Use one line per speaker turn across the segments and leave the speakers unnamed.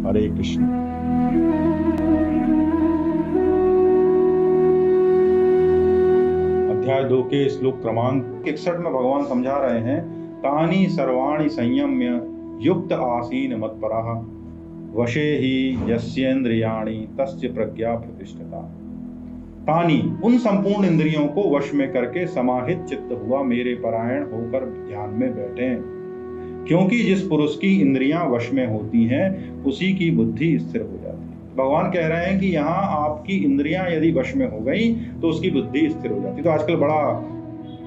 हरे कृष्ण। अध्याय 2 के श्लोक क्रमांक 61 में भगवान समझा रहे हैं, तानि सर्वाणि संयम्य युक्त आसीन मत्परः वशे ही यस्येन्द्रियाणि तस्य प्रज्ञा प्रतिष्ठिता। तानि, उन संपूर्ण इंद्रियों को वश में करके समाहित चित्त हुआ मेरे परायण होकर ध्यान में बैठे, क्योंकि जिस पुरुष की इंद्रियां वश में होती हैं उसी की बुद्धि स्थिर हो जाती है। भगवान कह रहे हैं कि यहाँ आपकी इंद्रियां यदि वश में हो गई तो उसकी बुद्धि स्थिर हो जाती है। तो आजकल बड़ा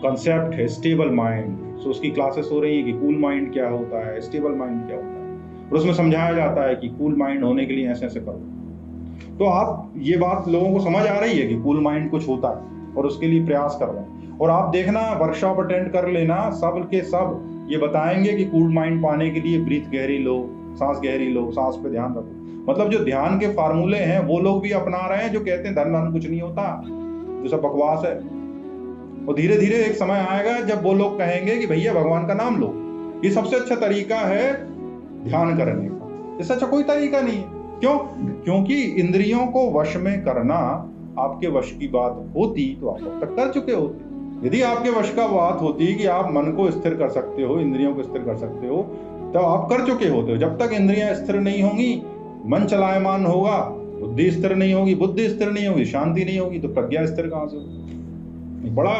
कॉन्सेप्ट है स्टेबल माइंड, तो उसकी क्लासेस हो रही है कि कूल माइंड क्या होता है, स्टेबल माइंड क्या होता है, और उसमें समझाया जाता है कि कूल माइंड होने के लिए ऐसे ऐसे करो। तो आप ये बात लोगों को समझ आ रही है कि कूल माइंड कुछ होता है और उसके लिए प्रयास कर रहे हैं। और आप देखना, वर्कशॉप अटेंड कर लेना, सब के सब ये बताएंगे कि कूल माइंड पाने के लिए ब्रीथ गहरी लो, सांस गहरी लो, सांस पे ध्यान रखो। मतलब जो ध्यान के फार्मूले हैं वो लोग भी अपना रहे हैं जो कहते हैं धन धन कुछ नहीं होता, जो सब बकवास है। और धीरे धीरे एक समय आएगा जब वो लोग कहेंगे कि भैया भगवान का नाम लो, ये सबसे अच्छा तरीका है ध्यान करने का, इससे अच्छा कोई तरीका नहीं है। क्यों? क्योंकि इंद्रियों को वश में करना आपके वश की बात होती तो आप अब तक कर चुके होते। यदि आपके वश का बात होती कि आप मन को स्थिर कर सकते हो, इंद्रियों को स्थिर कर सकते हो, तो आप कर चुके होते हो। जब तक इंद्रियां स्थिर नहीं होंगी, मन चलायमान होगा, बुद्धि स्थिर नहीं होगी, बुद्धि स्थिर नहीं होगी, शांति नहीं होगी, तो प्रज्ञा स्थिर कहां से होगी? बड़ा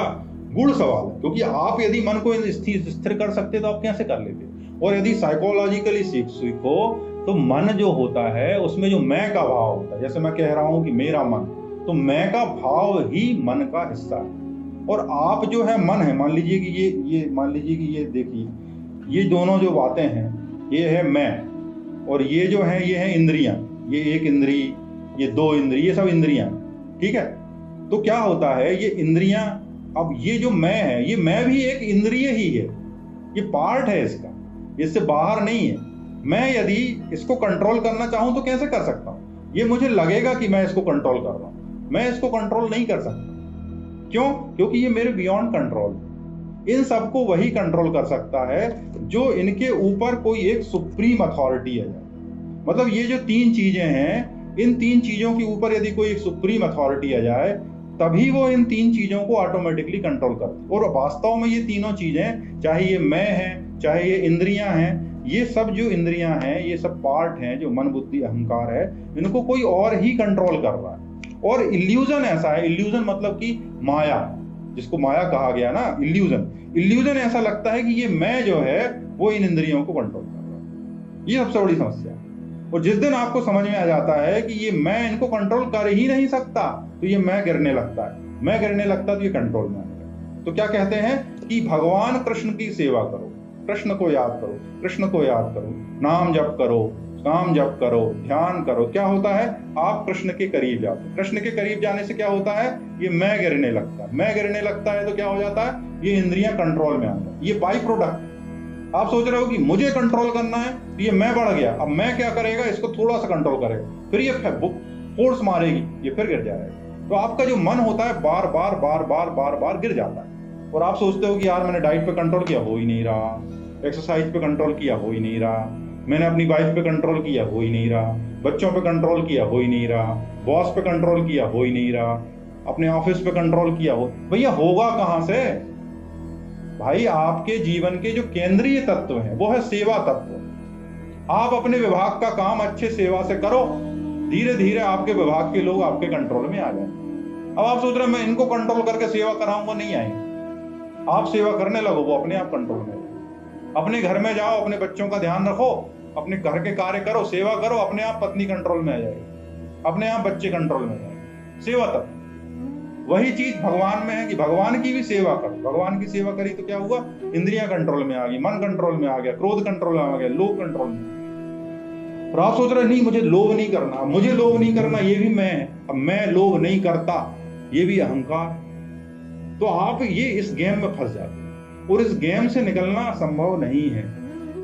गूढ़ सवाल है। क्योंकि आप यदि मन को स्थिर कर सकते तो आप कैसे कर लेते? और यदि साइकोलॉजिकली सीखो तो मन जो होता है उसमें जो मैं का भाव होता है, जैसे मैं कह रहा हूं कि मेरा मन, तो मैं का भाव ही मन का हिस्सा है। और आप जो है मन है, मान लीजिए कि ये मान लीजिए कि ये देखिए, ये दोनों जो बातें हैं, ये है मैं, और ये जो है ये है इंद्रियां, ये एक इंद्री, ये दो इंद्री, ये सब इंद्रियां, ठीक है। तो क्या होता है, ये इंद्रियां, अब ये जो मैं है, ये मैं भी एक इंद्रिय ही है, ये पार्ट है इसका, इससे बाहर नहीं है। मैं यदि इसको कंट्रोल करना चाहूं तो कैसे कर सकता हूं? ये मुझे लगेगा कि मैं इसको कंट्रोल कर रहा हूं, मैं इसको कंट्रोल नहीं कर सकता। क्यों? क्योंकि ये मेरे बियॉन्ड कंट्रोल। इन सबको वही कंट्रोल कर सकता है जो इनके ऊपर कोई एक सुप्रीम अथॉरिटी है। मतलब ये जो तीन चीजें हैं, इन तीन चीजों के ऊपर यदि कोई एक सुप्रीम अथॉरिटी आ जाए तभी वो इन तीन चीजों को ऑटोमेटिकली कंट्रोल करती है। और वास्तव में ये तीनों चीजें, चाहे ये मैं है, चाहे ये इंद्रियां हैं, ये सब जो इंद्रियां हैं, ये सब पार्ट हैं जो मन बुद्धि अहंकार है, इनको कोई और ही कंट्रोल कर रहा है। और इल्यूजन ऐसा है, इल्यूजन मतलब कि माया, जिसको माया कहा गया ना, इल्यूजन ऐसा लगता है कि ये मैं जो है वो इन इंद्रियों को कंट्रोल कर रहा है। ये सबसे बड़ी समस्या है। और जिस दिन आपको समझ में आ जाता है कि ये मैं इनको कंट्रोल कर ही नहीं सकता, तो ये मैं गिरने लगता है, मैं गिरने लगता तो ये कंट्रोल में आएगा। तो क्या कहते हैं कि भगवान कृष्ण की सेवा करो, कृष्ण को याद करो, कृष्ण को याद करो, नाम जप करो, काम जप करो, ध्यान करो। क्या होता है? आप कृष्ण के करीब जाते हो। कृष्ण के करीब जाने से क्या होता है? ये मैं गिरने लगता है। मैं गिरने लगता है तो क्या हो जाता है? ये इंद्रियां कंट्रोल में आ जाती। ये बाई प्रोडक्ट। आप सोच रहे हो कि मुझे कंट्रोल करना है, तो ये मैं बढ़ गया। अब मैं क्या करेगा? इसको थोड़ा सा कंट्रोल करेगा, फिर ये फोर्स मारेगी, ये फिर गिर जाएगा। तो आपका जो मन होता है बार बार बार बार बार बार गिर जाता है। और आप सोचते हो कि यार मैंने डाइट पे कंट्रोल किया, हो ही नहीं रहा, एक्सरसाइज पे कंट्रोल किया, हो ही नहीं रहा, मैंने अपनी वाइफ पे कंट्रोल किया, हो ही नहीं रहा, बच्चों पे कंट्रोल किया, हो ही नहीं रहा, बॉस पे कंट्रोल किया, हो ही नहीं रहा, अपने ऑफिस पे कंट्रोल किया, हो। भैया होगा कहां से? भाई आपके जीवन के जो केंद्रीय तत्व है वो है सेवा तत्व। आप अपने विभाग का काम अच्छे सेवा से करो, धीरे धीरे आपके विभाग के लोग आपके कंट्रोल में आ जाए। अब आप सोच रहे हैं मैं इनको कंट्रोल करके सेवा कराऊंगा, नहीं आएंगे। आप सेवा करने लगो, वो अपने आप कंट्रोल में। अपने घर में जाओ, अपने बच्चों का ध्यान रखो, अपने घर के कार्य करो, सेवा करो, अपने आप पत्नी कंट्रोल में आ जाएगी, अपने आप बच्चे कंट्रोल में आ जाएंगे। सेवा तत्व। वही चीज भगवान में है कि भगवान की भी सेवा करो। भगवान की सेवा करी तो क्या हुआ? इंद्रियां कंट्रोल में आ गई, मन कंट्रोल में आ गया, क्रोध कंट्रोल में आ गया, लोभ कंट्रोल में। और आप सोच रहे नहीं मुझे लोभ नहीं करना, मुझे लोभ नहीं करना, ये भी मैं है। अब मैं लोभ नहीं करता, ये भी अहंकार। तो आप ये इस गेम में फंस जाते हैं और इस गेम से निकलना संभव नहीं है।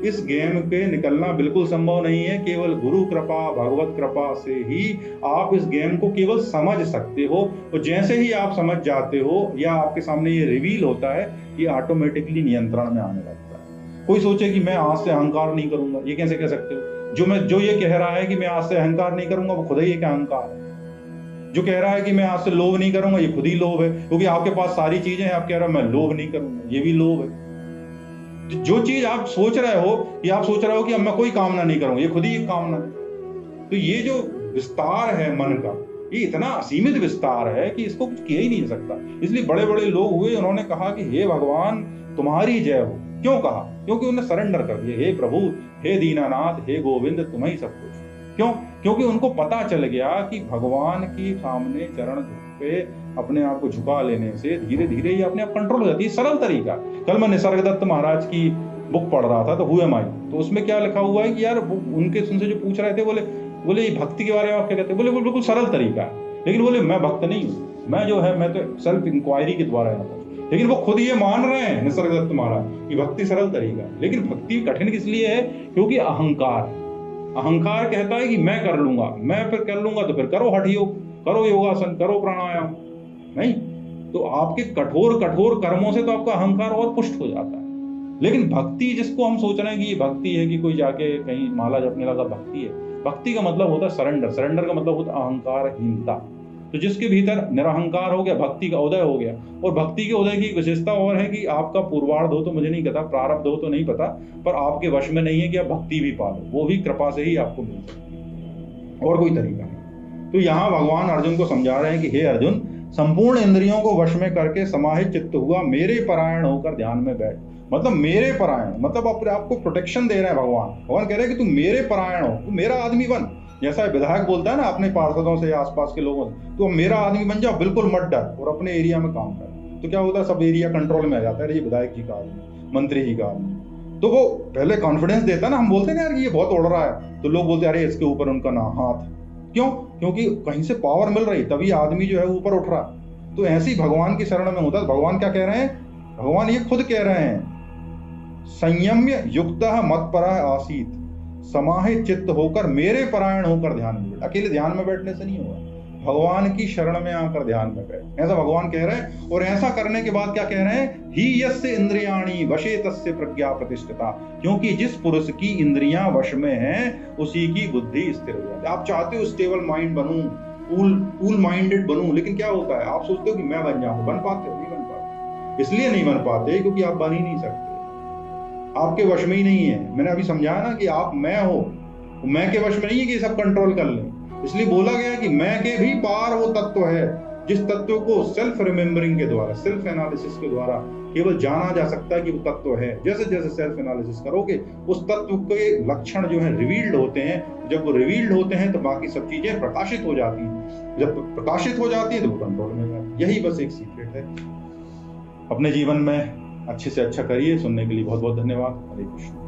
इस गेम पे निकलना बिल्कुल संभव नहीं है। केवल गुरु कृपा, भगवत कृपा से ही आप इस गेम को केवल समझ सकते हो। और जैसे ही आप समझ जाते हो या आपके सामने ये रिवील होता है, ये ऑटोमेटिकली नियंत्रण में आने लगता है। कोई सोचे कि मैं आज से अहंकार नहीं करूंगा, ये कैसे कह सकते हो? जो ये कह रहा है कि मैं आज से अहंकार नहीं करूंगा, वो खुद ही एक अहंकार है। जो कह रहा है कि मैं आज से लोभ नहीं करूंगा, ये खुद ही लोभ है, क्योंकि आपके पास सारी चीजें हैं, आप कह रहे हो मैं लोभ नहीं करूंगा, ये भी लोभ है। जो चीज आप सोच रहे हो कि आप सोच रहे हो कि अब मैं कोई कामना नहीं करूंगा, ये खुद ही एक कामना है। तो ये जो विस्तार है मन का, ये इतना असीमित विस्तार है कि इसको कुछ किया ही नहीं जा सकता। इसलिए बड़े बड़े लोग हुए, उन्होंने कहा कि हे भगवान तुम्हारी जय हो। क्यों कहा? क्योंकि उन्हें सरेंडर कर दिया, हे प्रभु, हे दीनानाथ, हे गोविंद, तुम ही सब कुछ। क्यों? क्योंकि उनको पता चल गया कि भगवान के सामने चरण पे अपने आप को झुका लेने से धीरे धीरे ये अपने आप कंट्रोल हो जाती है। सरल तरीका। कल मैं निसर्गदत्त महाराज की बुक पढ़ रहा था, तो हु एम आई, तो उसमें क्या लिखा हुआ है कि यार उनके उनसे जो पूछ रहे थे, बोले ये भक्ति के बारे में आप क्या कहते हैं? बोले बिल्कुल सरल तरीका है, लेकिन बोले मैं भक्त नहीं हूँ, मैं जो है मैं तो सेल्फ इंक्वायरी के द्वारा यहाँ पर। लेकिन वो खुद ये मान रहे हैं निसर्गदत्त महाराज कि भक्ति सरल तरीका है, लेकिन भक्ति कठिन किस लिए है? क्योंकि अहंकार कहता है कि मैं कर लूंगा, मैं फिर कर लूंगा, तो फिर करो हठ योग, करो योगासन, करो प्राणायाम। नहीं, तो आपके कठोर कर्मों से तो आपका अहंकार और पुष्ट हो जाता है। लेकिन भक्ति, जिसको हम सोच रहे हैं कि ये भक्ति है कि कोई जाके कहीं माला जपने लगा, भक्ति है। भक्ति का मतलब होता है सरेंडर, सरेंडर का मतलब होता है अहंकारहीनता। तो जिसके भीतर निरहंकार हो गया, भक्ति का उदय हो गया। और भक्ति के उदय की विशेषता और है कि आपका पूर्वार्ध हो तो मुझे नहीं पता, प्रारब्ध हो तो नहीं पता, पर आपके वश में नहीं है कि आप भक्ति भी पालो, वो भी कृपा से ही आपको मिल सकती है, और कोई तरीका नहीं। तो यहाँ भगवान अर्जुन को समझा रहे हैं कि हे अर्जुन, संपूर्ण इंद्रियों को वश में करके समाहित चित्त हुआ मेरे परायण होकर ध्यान में बैठ। मतलब मेरे परायण, मतलब अपने आपको प्रोटेक्शन दे रहे हैं भगवान कह रहे हैं कि तू मेरे परायण हो, तू मेरा आदमी बन। जैसा विधायक बोलता है ना अपने पार्षदों से, आसपास के लोगों से, तो मेरा आदमी बन जाओ, बिल्कुल मत डर, और अपने एरिया में काम कर। तो क्या होता है, सब एरिया कंट्रोल में आ जाता है, ये विधायक जी का आदमी, मंत्री जी का आदमी। तो वो पहले कॉन्फिडेंस देता है ना। हम बोलते हैं यार ये बहुत उड़ रहा है, तो लोग बोलते हैं अरे इसके ऊपर उनका ना हाथ। क्यों? क्योंकि कहीं से पावर मिल रही, तभी आदमी जो है ऊपर उठ रहा। तो ऐसे ही भगवान की शरण में होता है। भगवान क्या कह रहे हैं? भगवान ये खुद कह रहे हैं, संयम्य युक्तः मत्परः आसीत्, समाहित चित्त होकर मेरे परायण होकर ध्यान में बैठ। अकेले ध्यान में बैठने से नहीं होगा, भगवान की शरण में आकर ध्यान में बैठ, ऐसा भगवान कह रहे हैं। और ऐसा करने के बाद क्या कह रहे हैं? ही यस्य इंद्रियाणि वशे तस्य प्रज्ञा प्रतिष्ठिता। क्योंकि जिस पुरुष की इंद्रियां वश में हैं, उसी की बुद्धि स्थिर हो जाती है। आप चाहते हो स्टेबल माइंड बनूं, कूल माइंडेड बनूं, लेकिन क्या होता है, आप सोचते हो कि मैं बन जाऊं, बन पाते हो? नहीं बन पाते। इसलिए नहीं बन पाते क्योंकि आप बन ही नहीं सकते, आपके वश में ही नहीं है। मैंने अभी समझाया ना कि आप मैं हो, मैं के वश में नहीं है कि सब कंट्रोल कर लें। इसलिए बोला गया कि मैं के भी पार वो तत्व है, जिस तत्व को सेल्फ रिमेम्बरिंग के द्वारा, सेल्फ एनालिसिस के द्वारा केवल जाना जा सकता है कि वो तत्व है। जैसे जैसे सेल्फ एनालिसिस करोगे, उस तत्व के लक्षण जो है रिवील्ड होते हैं। जब वो रिवील्ड होते हैं तो बाकी सब चीजें प्रकाशित हो जाती हैं। जब प्रकाशित हो जाती है तो वो कंट्रोल में है। यही बस एक सीक्रेट है। अपने जीवन में अच्छे से अच्छा करिए। सुनने के लिए बहुत बहुत धन्यवाद। हरे कृष्ण।